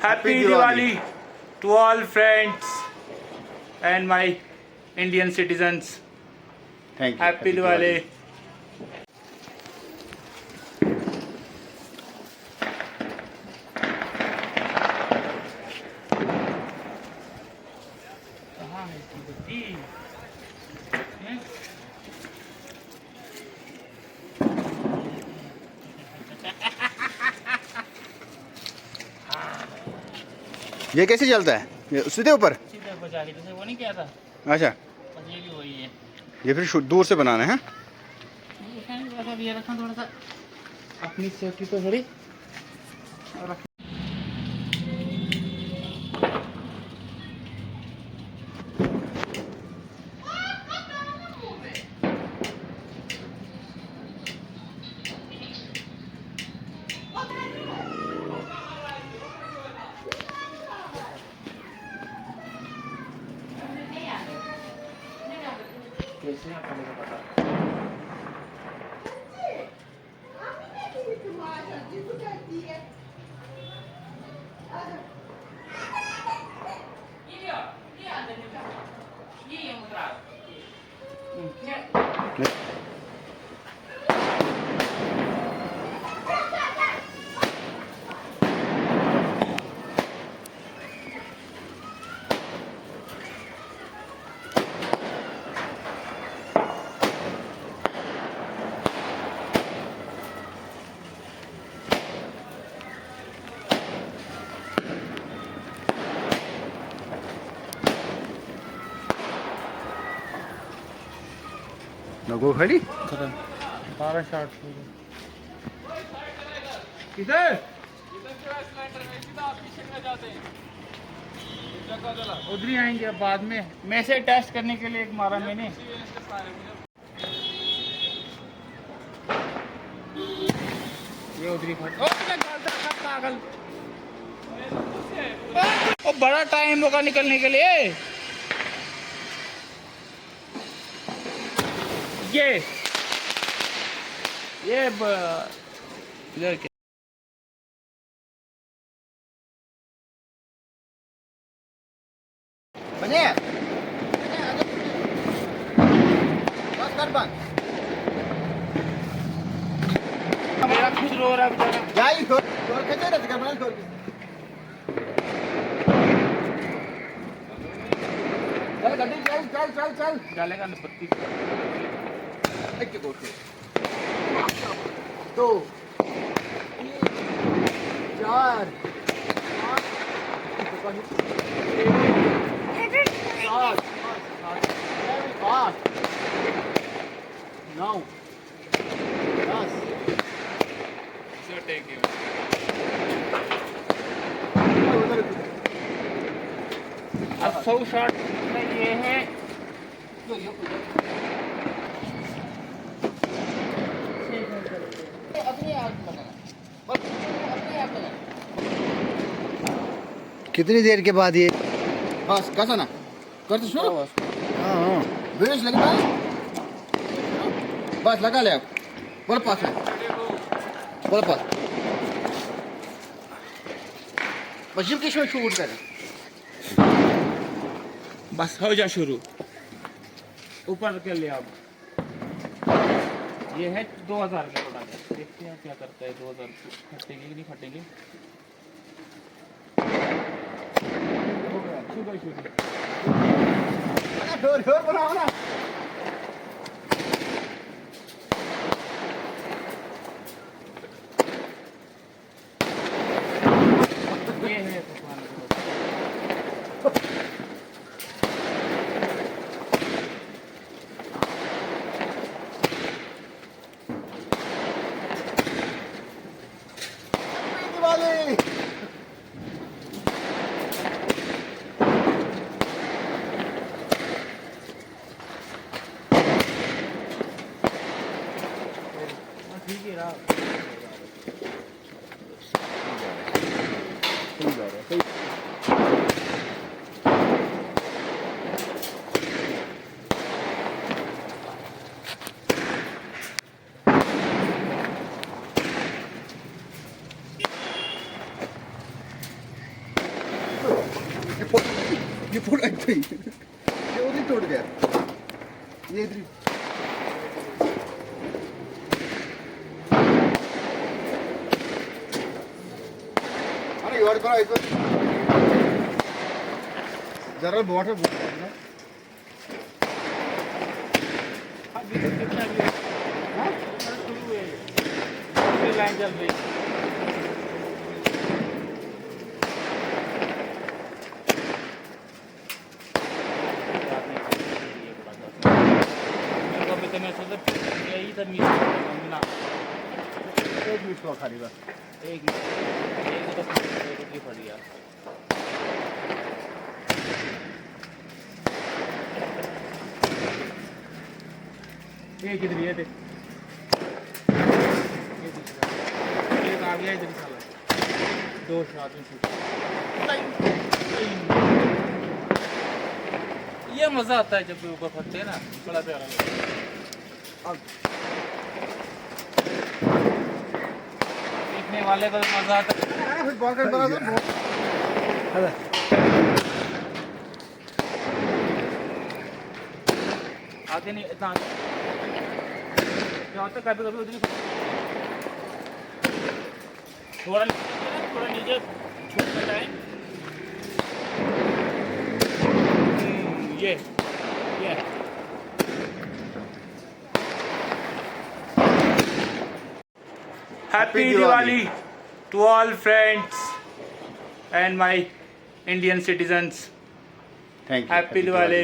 Happy Diwali to all friends and my Indian citizens. Thank you. Happy Diwali. कहाँ है इसकी बत्ती? हैं? ये कैसे चलता है? ये सीधे ऊपर? सीधे बजा के जैसे वो नहीं किया था, अच्छा, बस ये भी वही है। ये फिर दूर से बनाना है? वैसा भी ये रखना थोड़ा सा अपनी सेफ्टी तो थोड़ी और कैसे आप पहले पता लगो खाली खत्म 12 शॉट किधर उधर ही आएंगे अब बाद में। मैं से टेस्ट करने के लिए एक मारा मैंने। ये उधर ही पागल ओ बड़ा टाइम होगा निकलने के लिए। ये इधर क्या बने बस कर बंद मेरा खुद रो रहा बेचारा। जाई छोड़ कैसे रख कर बंद छोड़ चल गड्डी चल डालेगा ना पत्ती एक के कोठे 2 4 5 9 10 अब 100 शॉट में ये है। कितनी देर के बाद ये बस कैसा ना कर तो शुरू। हाँ ब्रेस लगता है बस लगा ले। बोल पास है बोल पास बस किस में शूट करें बस हो जा शुरू ऊपर कर लिया। अब ये है 2000 का प्रोडक्ट। देखते हैं क्या करता है। 2000 फटेंगे कि नहीं फटेंगे। डोर बनाओ ना। ये है तूफान। दिवाली ये फुट ऐसे ही ये उधर टूट गया ये इधर अरे यार करा इसको जरा वाटर ना अभी तो कितना भी हां शुरू हुए ये लाइन चल रही तो मैं सोचा यही था मिला एक मिनट का खाली बस एक तो की पड़ गया एक इधर ये देख एक आ गया इधर साला दो शॉट में ये मजा आता है जब ऊपर फटते हैं ना बड़ा प्यारा लगता है सीखने वाले को मजा आता है फिर बॉकर बना दो आगे नहीं इतना क्या होता है कभी कभी उधर थोड़ा नीचे छोड़ जाए ये Happy Diwali to all friends and my Indian citizens. Thank you Happy Diwali.